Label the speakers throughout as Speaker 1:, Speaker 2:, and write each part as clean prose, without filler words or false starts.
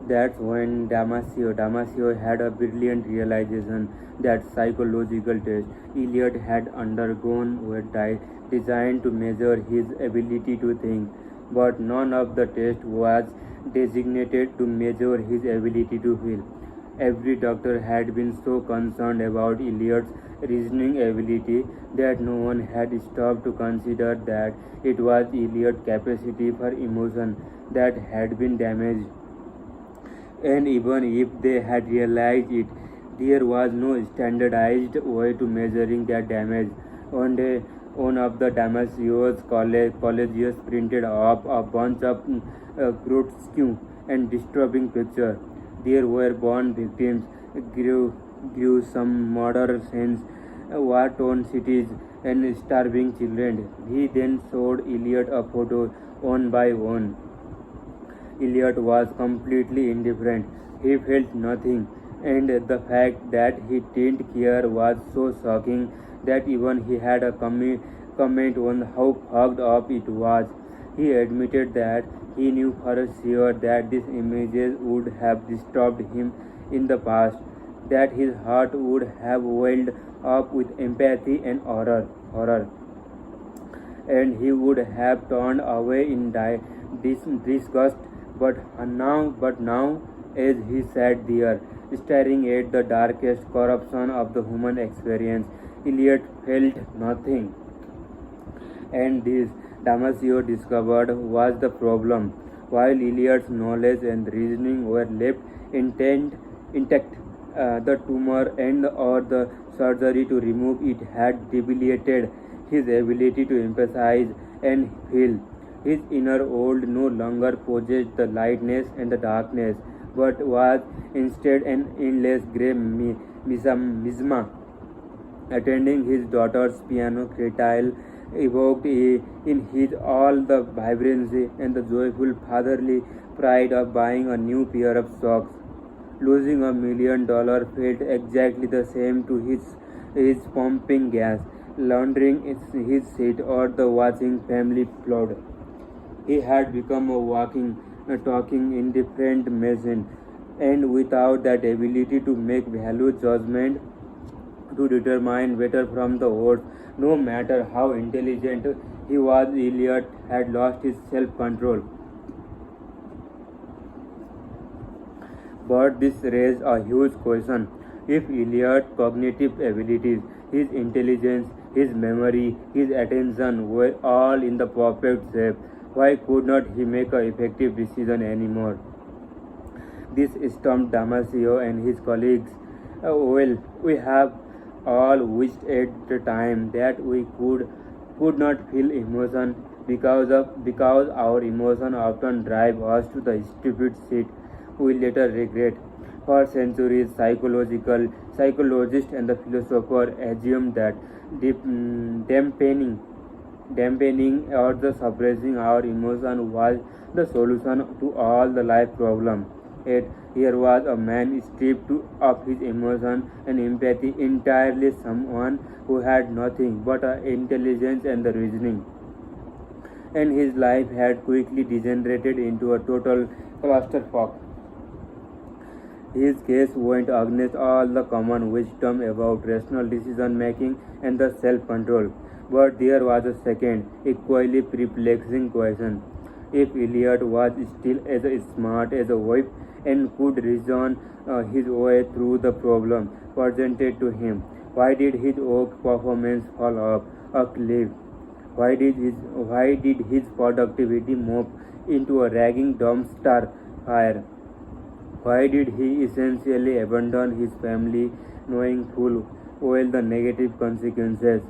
Speaker 1: That's when Damasio had a brilliant realization that psychological tests Eliot had undergone were designed to measure his ability to think, but none of the tests was designated to measure his ability to feel. Every doctor had been so concerned about Eliot's reasoning ability that no one had stopped to consider that it was Eliot's capacity for emotion that had been damaged. And even if they had realized it, there was no standardized way to measuring that damage. One day, one of the Damasio's colleges printed up a bunch of grotesque and disturbing pictures. There were born victims, gruesome murder scenes, war-torn cities, and starving children. He then showed Eliot a photo one by one. Eliot was completely indifferent. He felt nothing, and the fact that he didn't care was so shocking that even he had a comment on how fucked up it was. He admitted that he knew for sure that these images would have disturbed him in the past, that his heart would have welled up with empathy and horror, and he would have turned away in disgust. But now, as he sat there, staring at the darkest corruption of the human experience, Eliot felt nothing. And this, Damasio discovered, was the problem. While Eliot's knowledge and reasoning were left intact, the tumor and or the surgery to remove it had debilitated his ability to empathize and feel. His inner world no longer possessed the lightness and the darkness, but was instead an endless grey miasma. Attending his daughter's piano recital evoked in his all the vibrancy and the joyful fatherly pride of buying a new pair of socks. Losing $1 million felt exactly the same to his pumping gas, laundering his seat, or the watching family flood. He had become a walking, talking, indifferent machine, and without that ability to make value judgment, to determine better from the worst, no matter how intelligent he was, Eliot had lost his self-control. But this raised a huge question. If Eliot's cognitive abilities, his intelligence, his memory, his attention were all in the perfect shape, why could not he make an effective decision anymore? This stumped Damasio and his colleagues. Well, we have all wished at the time that we could not feel emotion because our emotion often drive us to the stupid shit we later regret. For centuries, psychologists and the philosopher assumed that dampening or the suppressing our emotion was the solution to all the life problems. Yet here was a man stripped of his emotion and empathy entirely, someone who had nothing but intelligence and the reasoning. And his life had quickly degenerated into a total clusterfuck. His case went against all the common wisdom about rational decision making and the self control. But there was a second, equally perplexing question. If Eliot was still as smart as a whip and could reason his way through the problem presented to him, why did his work performance fall off a cliff? Why did his productivity move into a ragging dumpster fire? Why did he essentially abandon his family, knowing full well the negative consequences?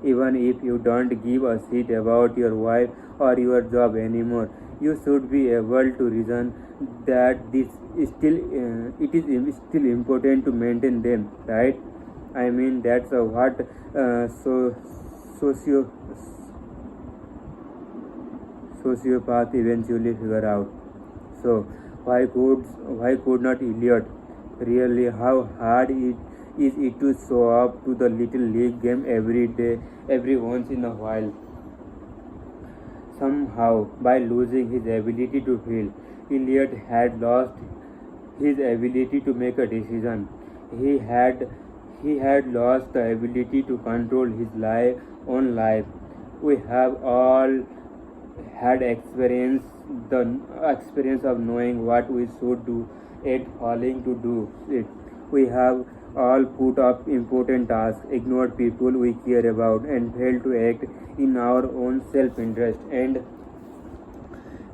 Speaker 1: Even if you don't give a shit about your wife or your job anymore, you should be able to reason that it is still important to maintain them, right? I mean that's what socio sociopath eventually figure out. So why could not Eliot? Really, how hard is it to show up to the little league game every day, every once in a while? Somehow, by losing his ability to feel, Eliot had lost his ability to make a decision. He had he had lost the ability to control his own life. We have all had the experience of knowing what we should do and failing to do it. We have all put up important tasks, ignored people we care about, and failed to act in our own self-interest. And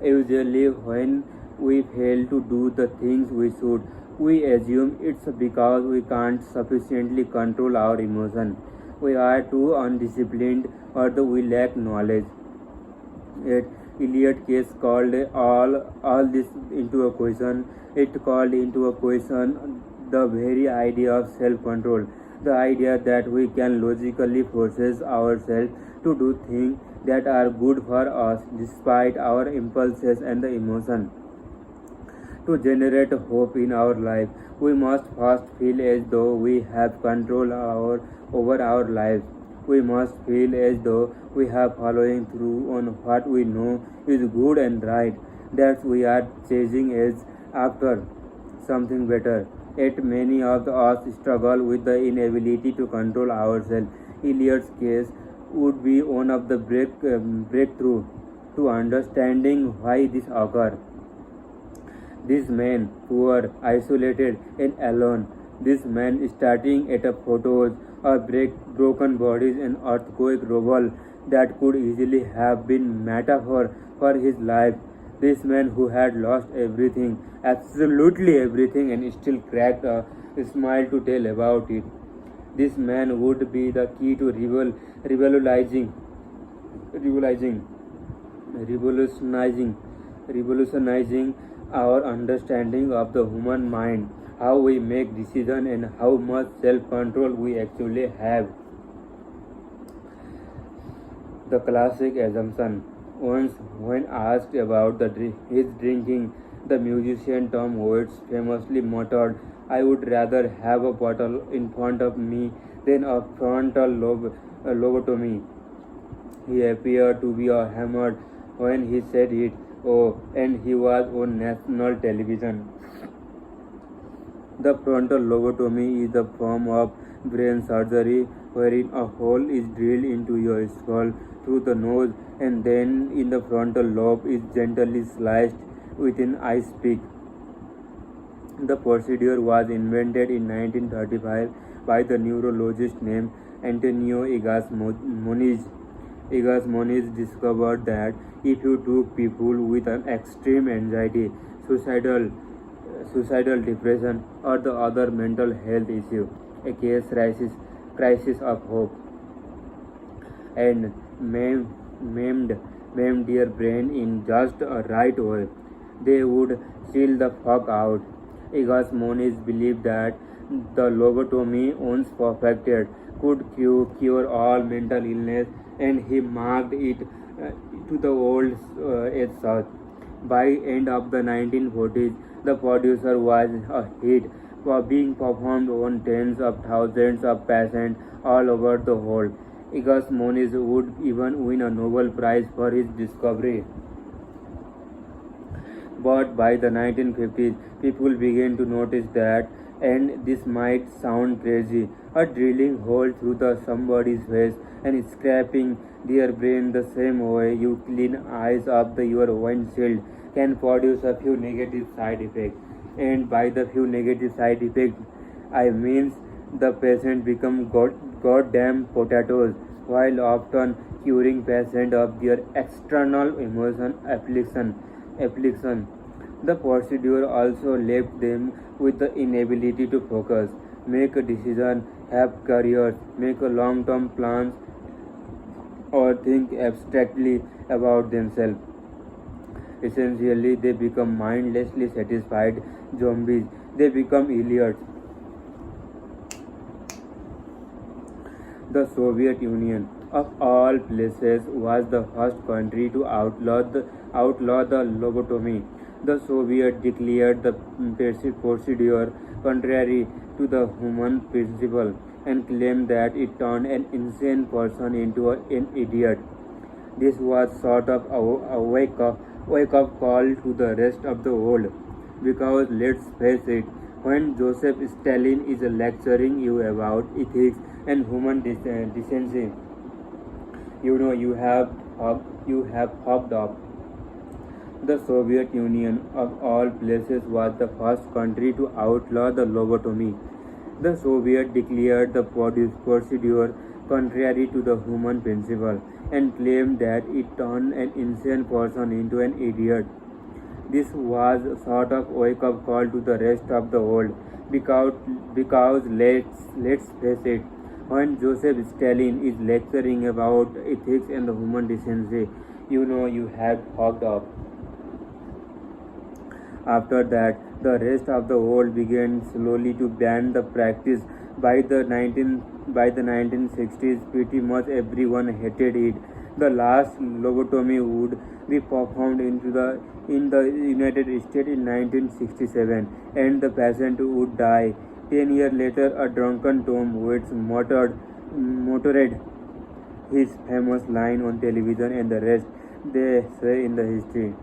Speaker 1: usually, when we fail to do the things we should, we assume it's because we can't sufficiently control our emotion. We are too undisciplined or we lack knowledge. Yet Eliot case called all this into a question. It called into a question the very idea of self-control, the idea that we can logically forces ourselves to do things that are good for us despite our impulses and the emotion. To generate hope in our life, we must first feel as though we have over our lives. We must feel as though we are following through on what we know is good and right, that we are chasing as after something better. Yet many of us struggle with the inability to control ourselves. Eliot's case would be one of the breakthrough to understanding why this occurs. This man, poor, isolated, and alone. This man starting at a photos of broken bodies and earthquake rubble that could easily have been metaphor for his life. This man who had lost everything, absolutely everything, and still cracked a smile to tell about it. This man would be the key to revolutionizing, revolutionizing, revolutionizing, revolutionizing our understanding of the human mind, how we make decisions, and how much self-control we actually have. The classic assumption. Once, when asked about his drinking, the musician Tom Waits famously muttered, "I would rather have a bottle in front of me than a frontal lobotomy." He appeared to be hammered when he said it. Oh, and he was on national television. The frontal lobotomy is a form of brain surgery wherein a hole is drilled into your skull through the nose and then in the frontal lobe is gently sliced with an ice pick. The procedure was invented in 1935 by the neurologist named Antonio Egas Moniz. Egas Moniz discovered that if you took people with an extreme anxiety, suicidal depression, or the other mental health issue, a crisis of hope, and maimed their brain in just a right way, they would chill the fuck out. Egas Moniz believed that the lobotomy, once perfected, could cure all mental illness, and he marked it to the world as such. By end of the 1940s, the producer was a hit, being performed on tens of thousands of patients all over the world. Egas Moniz would even win a Nobel Prize for his discovery. But by the 1950s, people began to notice that, and this might sound crazy, a drilling hole through somebody's face and scraping their brain the same way you clean eyes of your windshield can produce a few negative side effects. And by the few negative side effects, I mean the patient become goddamn potatoes, while often curing patient of their external emotion affliction. The procedure also left them with the inability to focus, make a decision, have careers, make a long-term plans, or think abstractly about themselves. Essentially, they become mindlessly satisfied zombies. They become idiots. The Soviet Union, of all places, was the first country to outlaw the lobotomy. The Soviets declared the procedure contrary to the human principle and claimed that it turned an insane person into an idiot. This was sort of a wake-up call to the rest of the world. Because let's face it, when Joseph Stalin is lecturing you about ethics and human decency, you know you have fucked up. The Soviet Union, of all places, was the first country to outlaw the lobotomy. The Soviets declared the procedure contrary to the human principle and claimed that it turned an insane person into an idiot. This was a sort of wake-up call to the rest of the world because let's face it, when Joseph Stalin is lecturing about ethics and the human decency, you know you have fucked up. After that, the rest of the world began slowly to ban the practice. By the 1960s, pretty much everyone hated it. The last lobotomy would be performed in the United States in 1967, and the patient would die. 10 years later, a drunken Tom Waits motored his famous line on television, and the rest they say in the history.